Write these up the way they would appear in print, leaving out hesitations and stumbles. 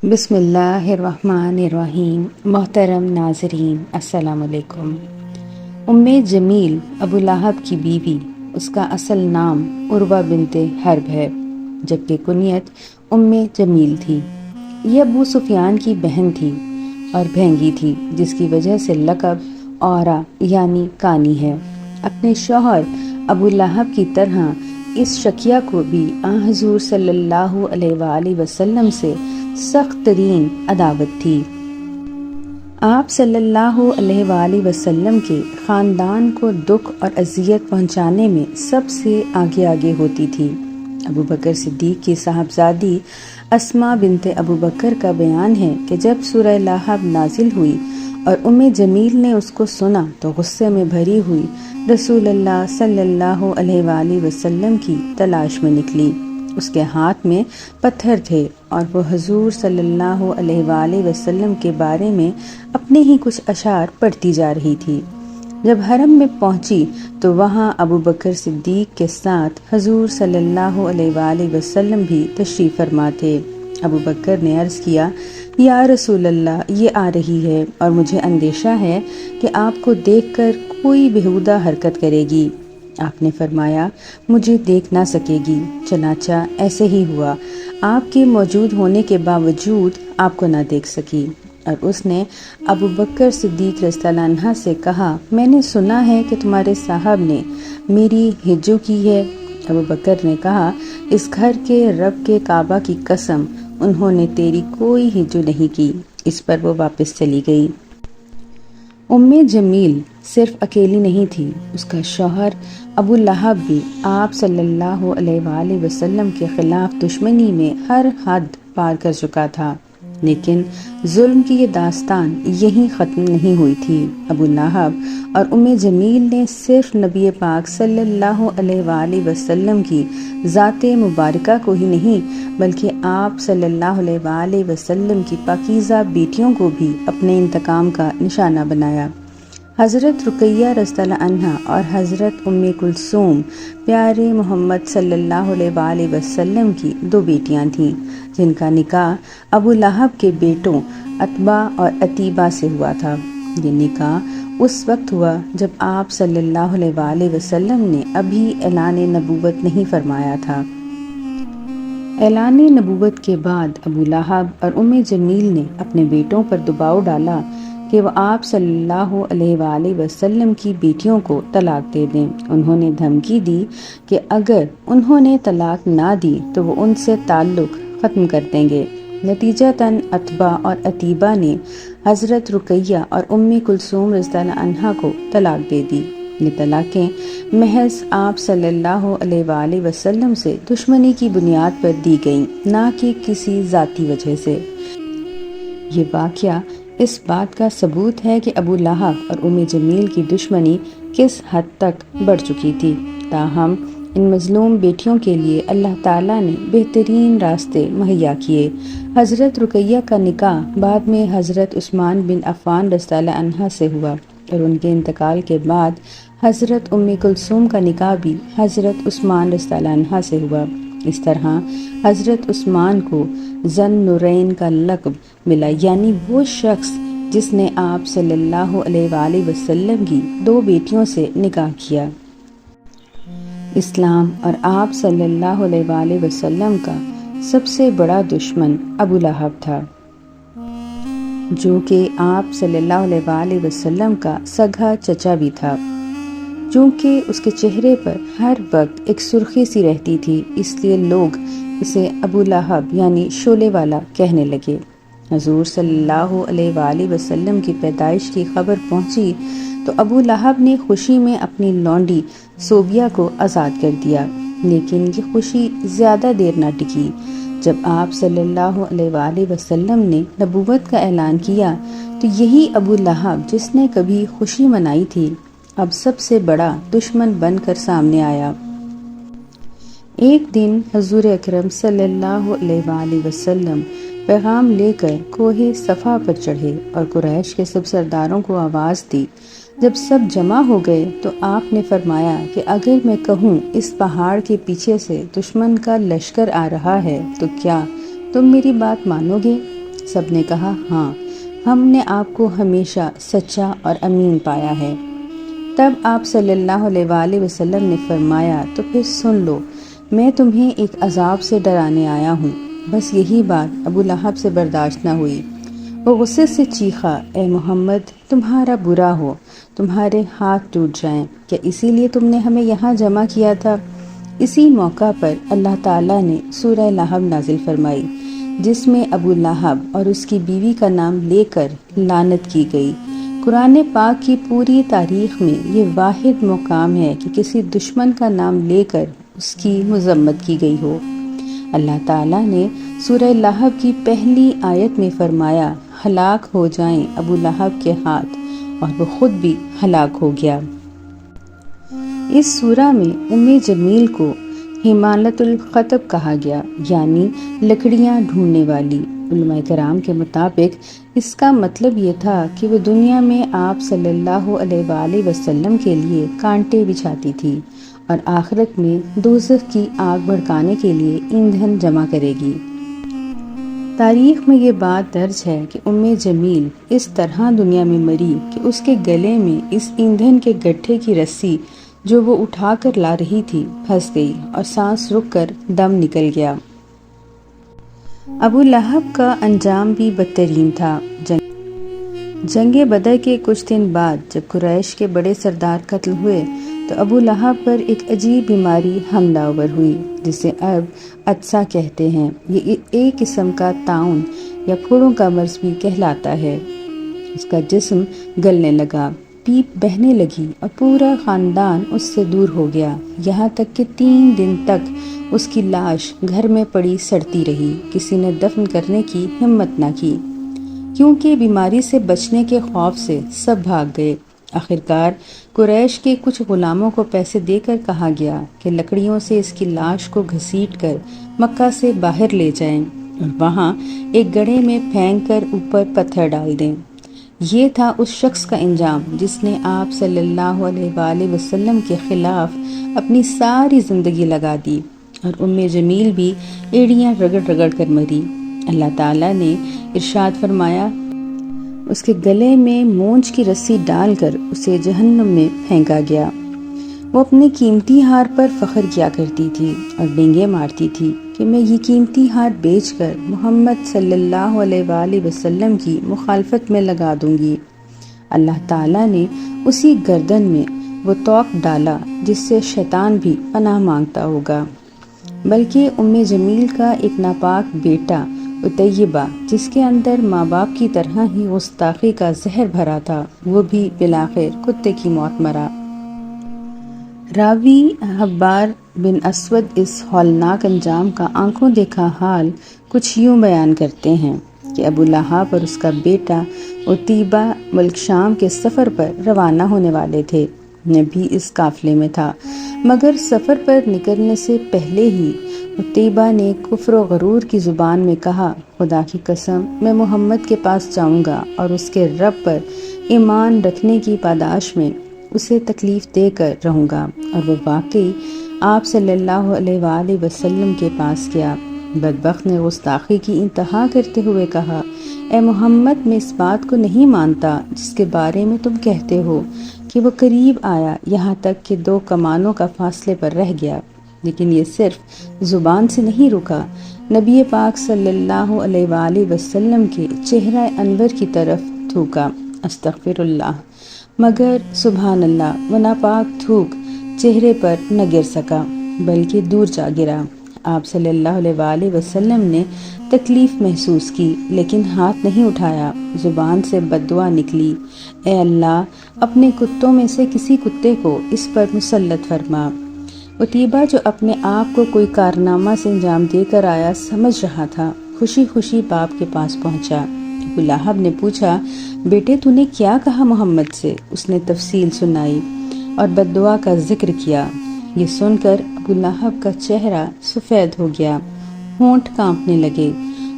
بسم اللہ الرحمن الرحیم۔ محترم ناظرین، السلام علیکم۔ ام جمیل ابو لہب کی بیوی، اس کا اصل نام عروہ بنت حرب ہے، جبکہ کنیت ام جمیل تھی۔ یہ ابو سفیان کی بہن تھی اور بھینگی تھی، جس کی وجہ سے لقب عورہ یعنی کانی ہے۔ اپنے شوہر ابو لہب کی طرح اس شقیہ کو بھی حضور صلی اللہ علیہ وآلہ وسلم سے سخت ترین عداوت تھی۔ آپ صلی اللہ علیہ وآلہ وسلم کے خاندان کو دکھ اور اذیت پہنچانے میں سب سے آگے ہوتی تھی۔ ابو بکر صدیق کی صاحبزادی اسماء بنت ابو بکر کا بیان ہے کہ جب سورہ لہب نازل ہوئی اور ام جمیل نے اس کو سنا تو غصے میں بھری ہوئی رسول اللہ صلی اللہ علیہ وآلہ وسلم کی تلاش میں نکلی۔ اس کے ہاتھ میں پتھر تھے اور وہ حضور صلی اللہ علیہ وآلہ وسلم کے بارے میں اپنے ہی کچھ اشعار پڑھتی جا رہی تھی۔ جب حرم میں پہنچی تو وہاں ابو بکر صدیق کے ساتھ حضور صلی اللہ علیہ وآلہ وسلم بھی تشریف فرما تھے۔ ابو بکر نے عرض کیا، یا رسول اللہ، یہ آ رہی ہے اور مجھے اندیشہ ہے کہ آپ کو دیکھ کر کوئی بےہودہ حرکت کرے گی۔ آپ نے فرمایا، مجھے دیکھ نہ سکے گی۔ چنانچہ ایسے ہی ہوا، آپ کے موجود ہونے کے باوجود آپ کو نہ دیکھ سکی، اور اس نے ابو بکر صدیق رضی اللہ عنہ سے کہا، میں نے سنا ہے کہ تمہارے صاحب نے میری ہجو کی ہے۔ ابو بکر نے کہا، اس گھر کے رب کے کعبہ کی قسم، انہوں نے تیری کوئی ہجو نہیں کی۔ اس پر وہ واپس چلی گئی۔ ام جمیل صرف اکیلی نہیں تھی، اس کا شوہر ابو لہب بھی آپ صلی اللہ علیہ وآلہ وسلم کے خلاف دشمنی میں ہر حد پار کر چکا تھا، لیکن ظلم کی یہ داستان یہیں ختم نہیں ہوئی تھی۔ ابو لہب اور ام جمیل نے صرف نبی پاک صلی اللہ علیہ وآلہ وسلم کی ذات مبارکہ کو ہی نہیں، بلکہ آپ صلی اللہ علیہ وآلہ وسلم کی پاکیزہ بیٹیوں کو بھی اپنے انتقام کا نشانہ بنایا۔ حضرت رقیہ رضی اللہ عنہا اور حضرت ام کلثوم پیارے محمد صلی اللہ علیہ وآلہ وسلم کی دو بیٹیاں تھیں، جن کا نکاح ابو لہب کے بیٹوں عتبہ اور عتیبہ سے ہوا تھا۔ یہ نکاح اس وقت ہوا جب آپ صلی اللہ علیہ وآلہ وسلم نے ابھی اعلان نبوت نہیں فرمایا تھا۔ اعلان نبوت کے بعد ابو لہب اور ام جمیل نے اپنے بیٹوں پر دباؤ ڈالا کہ وہ آپ صلی اللہ علیہ وآلہ وسلم کی بیٹیوں کو طلاق دے دیں۔ انہوں نے دھمکی دی کہ اگر انہوں نے طلاق نہ دی تو وہ ان سے تعلق ختم کر دیں گے۔ نتیجتاً عتبہ اور عتیبہ نے حضرت رقیہ اور ام کلثوم رضی اللہ عنہا کو طلاق دے دی۔ یہ طلاقیں محض آپ صلی اللہ علیہ وآلہ وسلم سے دشمنی کی بنیاد پر دی گئیں، نہ کہ کسی ذاتی وجہ سے۔ یہ واقعہ اس بات کا ثبوت ہے کہ ابو لہب اور ام جمیل کی دشمنی کس حد تک بڑھ چکی تھی۔ تاہم ان مظلوم بیٹیوں کے لیے اللہ تعالیٰ نے بہترین راستے مہیا کیے۔ حضرت رقیہ کا نکاح بعد میں حضرت عثمان بن عفان رضی اللہ عنہ سے ہوا، اور ان کے انتقال کے بعد حضرت ام کلثوم کا نکاح بھی حضرت عثمان رضی اللہ عنہ سے ہوا۔ اس طرح حضرت عثمان کو ذن نورین کا لقب ملا، یعنی وہ شخص جس نے آپ صلی اللہ علیہ وآلہ وسلم کی دو بیٹیوں سے نکاح کیا۔ اسلام اور آپ صلی اللہ علیہ وآلہ وسلم کا سب سے بڑا دشمن ابو لہب تھا، جو کہ آپ صلی اللہ علیہ وآلہ وسلم کا سگا چچا بھی تھا۔ چونکہ اس کے چہرے پر ہر وقت ایک سرخی سی رہتی تھی، اس لیے لوگ اسے ابو لہب یعنی شعلے والا کہنے لگے۔ حضور صلی اللہ علیہ وآلہ وسلم کی پیدائش کی خبر پہنچی تو ابو لہب نے خوشی میں اپنی لونڈی صوبیہ کو آزاد کر دیا، لیکن یہ خوشی زیادہ دیر نہ ٹکی۔ جب آپ صلی اللہ علیہ وآلہ وسلم نے نبوت کا اعلان کیا تو یہی ابو لہب جس نے کبھی خوشی منائی تھی، اب سب سے بڑا دشمن بن کر سامنے آیا۔ ایک دن حضور اکرم صلی اللہ علیہ وآلہ وسلم پیغام لے کر کوہ صفا پر چڑھے اور قریش کے سب سرداروں کو آواز دی۔ جب سب جمع ہو گئے تو آپ نے فرمایا کہ اگر میں کہوں اس پہاڑ کے پیچھے سے دشمن کا لشکر آ رہا ہے تو کیا تم میری بات مانو گے؟ سب نے کہا ہاں، ہم نے آپ کو ہمیشہ سچا اور امین پایا ہے۔ تب آپ صلی اللہ علیہ وآلہ وسلم نے فرمایا تو پھر سن لو، میں تمہیں ایک عذاب سے ڈرانے آیا ہوں۔ بس یہی بات ابو لہب سے برداشت نہ ہوئی۔ وہ غصے سے چیخا، اے محمد، تمہارا برا ہو، تمہارے ہاتھ ٹوٹ جائیں، کیا اسی لیے تم نے ہمیں یہاں جمع کیا تھا؟ اسی موقع پر اللہ تعالیٰ نے سورہ لہب نازل فرمائی، جس میں ابو لہب اور اس کی بیوی کا نام لے کر لعنت کی گئی۔ قرآن پاک کی پوری تاریخ میں یہ واحد مقام ہے کہ کسی دشمن کا نام لے کر اس کی مذمت کی گئی ہو۔ اللہ تعالیٰ نے سورہ لہب کی پہلی آیت میں فرمایا، ہلاک ہو جائیں ابو لہب کے ہاتھ، اور وہ خود بھی ہلاک ہو گیا۔ اس سورہ میں جمیل کو حمالۃ الخطب کہا گیا، یعنی لکڑیاں ڈھونڈنے والی۔ علماء کرام کے مطابق اس کا مطلب یہ تھا کہ وہ دنیا میں آپ صلی اللہ علیہ وآلہ وسلم کے لیے کانٹے بچھاتی تھی، اور آخرت میں دوزخ کی آگ بھڑکانے کے لیے ایندھن جمع کرے گی۔ تاریخ میں یہ بات درج ہے کہ جمیل اس طرح دنیا میں مری کہ اس کے گلے میں اس ایندھن کے گٹھے کی رسی جو وہ اٹھا کر لا رہی تھی پھنس گئی، اور سانس رک کر دم نکل گیا۔ ابو لہب کا انجام بھی بدترین تھا۔ جنگ بدر کے کچھ دن بعد جب قریش کے بڑے سردار قتل ہوئے تو ابو لہب پر ایک عجیب بیماری حملہ آور ہوئی، جسے اب عطسہ کہتے ہیں۔ یہ ایک قسم کا طاعون یا پھوڑوں کا مرض بھی کہلاتا ہے۔ اس کا جسم گلنے لگا، پیپ بہنے لگی، اور پورا خاندان اس سے دور ہو گیا، یہاں تک کہ 3 دن تک اس کی لاش گھر میں پڑی سڑتی رہی۔ کسی نے دفن کرنے کی ہمت نہ کی، کیونکہ بیماری سے بچنے کے خوف سے سب بھاگ گئے۔ آخرکار قریش کے کچھ غلاموں کو پیسے دے کر کہا گیا کہ لکڑیوں سے اس کی لاش کو گھسیٹ کر مکہ سے باہر لے جائیں اور وہاں ایک گڑھے میں پھینک کر اوپر پتھر ڈال دیں۔ یہ تھا اس شخص کا انجام جس نے آپ صلی اللہ علیہ وآلہ وسلم کے خلاف اپنی ساری زندگی لگا دی، اور جمیل بھی ایڑیاں رگڑ رگڑ کر مری۔ اللہ تعالیٰ نے ارشاد فرمایا، اس کے گلے میں مونچھ کی رسی ڈال کر اسے جہنم میں پھینکا گیا۔ وہ اپنے قیمتی ہار پر فخر کیا کرتی تھی اور ڈینگے مارتی تھی کہ میں یہ قیمتی ہار بیچ کر محمد صلی اللہ علیہ وآلہ وسلم کی مخالفت میں لگا دوں گی۔ اللہ تعالیٰ نے اسی گردن میں وہ توق ڈالا جس سے شیطان بھی پناہ مانگتا ہوگا۔ بلکہ جمیل کا ایک ناپاک بیٹا طیبہ، جس کے اندر ماں باپ کی طرح ہی گستاخی کا زہر بھرا تھا، وہ بھی بالآخر کتے کی موت مرا۔ راوی حبار بن اسود اس ہولناک انجام کا آنکھوں دیکھا حال کچھ یوں بیان کرتے ہیں کہ ابو لہب اور اس کا بیٹا عتیبہ ملک شام کے سفر پر روانہ ہونے والے تھے۔ نبی اس قافلے میں تھا، مگر سفر پر نکلنے سے پہلے ہی عتیبہ نے کفر و غرور کی زبان میں کہا، خدا کی قسم میں محمد کے پاس جاؤں گا اور اس کے رب پر ایمان رکھنے کی پاداش میں اسے تکلیف دے کر رہوں گا۔ اور وہ واقعی آپ صلی اللہ علیہ وآلہ وسلم کے پاس گیا۔ بدبخت نے گستاخی کی انتہا کرتے ہوئے کہا، اے محمد، میں اس بات کو نہیں مانتا جس کے بارے میں تم کہتے ہو کہ وہ قریب آیا، یہاں تک کہ 2 کمانوں کا فاصلے پر رہ گیا۔ لیکن یہ صرف زبان سے نہیں رکا، نبی پاک صلی اللہ علیہ وآلہ وسلم کے چہرہ انور کی طرف تھوکا، استغفر اللہ، مگر سبحان اللہ، وہ ناپاک تھوک چہرے پر نہ گر سکا بلکہ دور جا گرا۔ آپ صلی اللہ علیہ وآلہ وسلم نے تکلیف محسوس کی لیکن ہاتھ نہیں اٹھایا۔ زبان سے بددعا نکلی، اے اللہ، اپنے کتوں میں سے کسی کتے کو اس پر مسلط فرما۔ عتیبہ جو اپنے آپ کو کوئی کارنامہ سے انجام دے کر آیا سمجھ رہا تھا، خوشی خوشی باپ کے پاس پہنچا۔ ابو لہب نے پوچھا، بیٹے تو نے کیا کہا محمد سے؟ اس نے تفصیل سنائی اور بددعا کا ذکر کیا۔ یہ سن کر ابو لہب کا چہرہ سفید ہو گیا، ہونٹ کانپنے لگے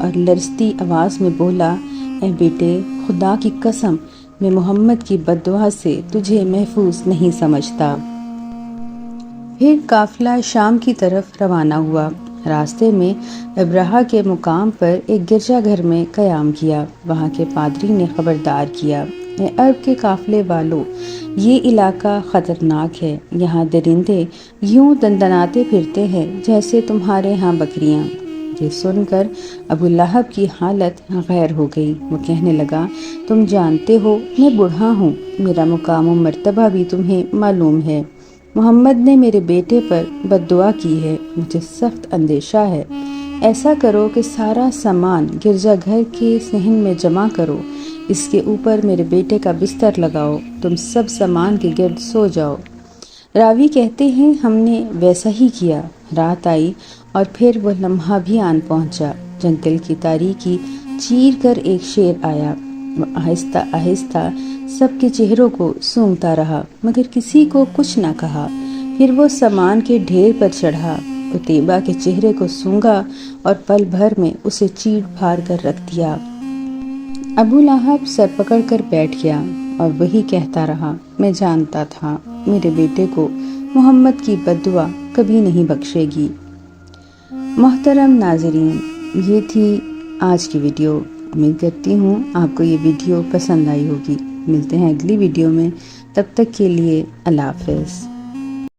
اور لرزتی آواز میں بولا، اے بیٹے، خدا کی قسم میں محمد کی بددعا سے تجھے محفوظ نہیں سمجھتا۔ پھر قافلہ شام کی طرف روانہ ہوا۔ راستے میں ابرہہ کے مقام پر ایک گرجا گھر میں قیام کیا۔ وہاں کے پادری نے خبردار کیا، اے عرب کے قافلے والو، یہ علاقہ خطرناک ہے، یہاں درندے یوں دندناتے پھرتے ہیں جیسے تمہارے ہاں بکریاں۔ یہ سن کر ابو لہب کی حالت غیر ہو گئی۔ وہ کہنے لگا، تم جانتے ہو میں بوڑھا ہوں، میرا مقام و مرتبہ بھی تمہیں معلوم ہے، محمد نے میرے بیٹے پر بد دعا کی ہے، مجھے سخت اندیشہ ہے۔ ایسا کرو کہ سارا سامان گرجا گھر کے صحن میں جمع کرو، اس کے اوپر میرے بیٹے کا بستر لگاؤ، تم سب سامان کے گرد سو جاؤ۔ راوی کہتے ہیں ہم نے ویسا ہی کیا۔ رات آئی اور پھر وہ لمحہ بھی آن پہنچا۔ جنگل کی تاریکی چیر کر ایک شیر آیا۔ وہ آہستہ آہستہ سب کے چہروں کو سونگھتا رہا مگر کسی کو کچھ نہ کہا۔ پھر وہ سامان کے ڈھیر پر چڑھا، قتیبہ کے چہرے کو سونگھا اور پل بھر میں اسے چیڑ پھاڑ کر رکھ دیا۔ ابو لہب سر پکڑ کر بیٹھ گیا اور وہی کہتا رہا، میں جانتا تھا میرے بیٹے کو محمد کی بد دعا کبھی نہیں بخشے گی۔ محترم ناظرین، یہ تھی آج کی ویڈیو۔ امید کرتی ہوں آپ کو یہ ویڈیو پسند آئی ہوگی۔ ملتے ہیں اگلی ویڈیو میں، تب تک کے لیے اللہ حافظ۔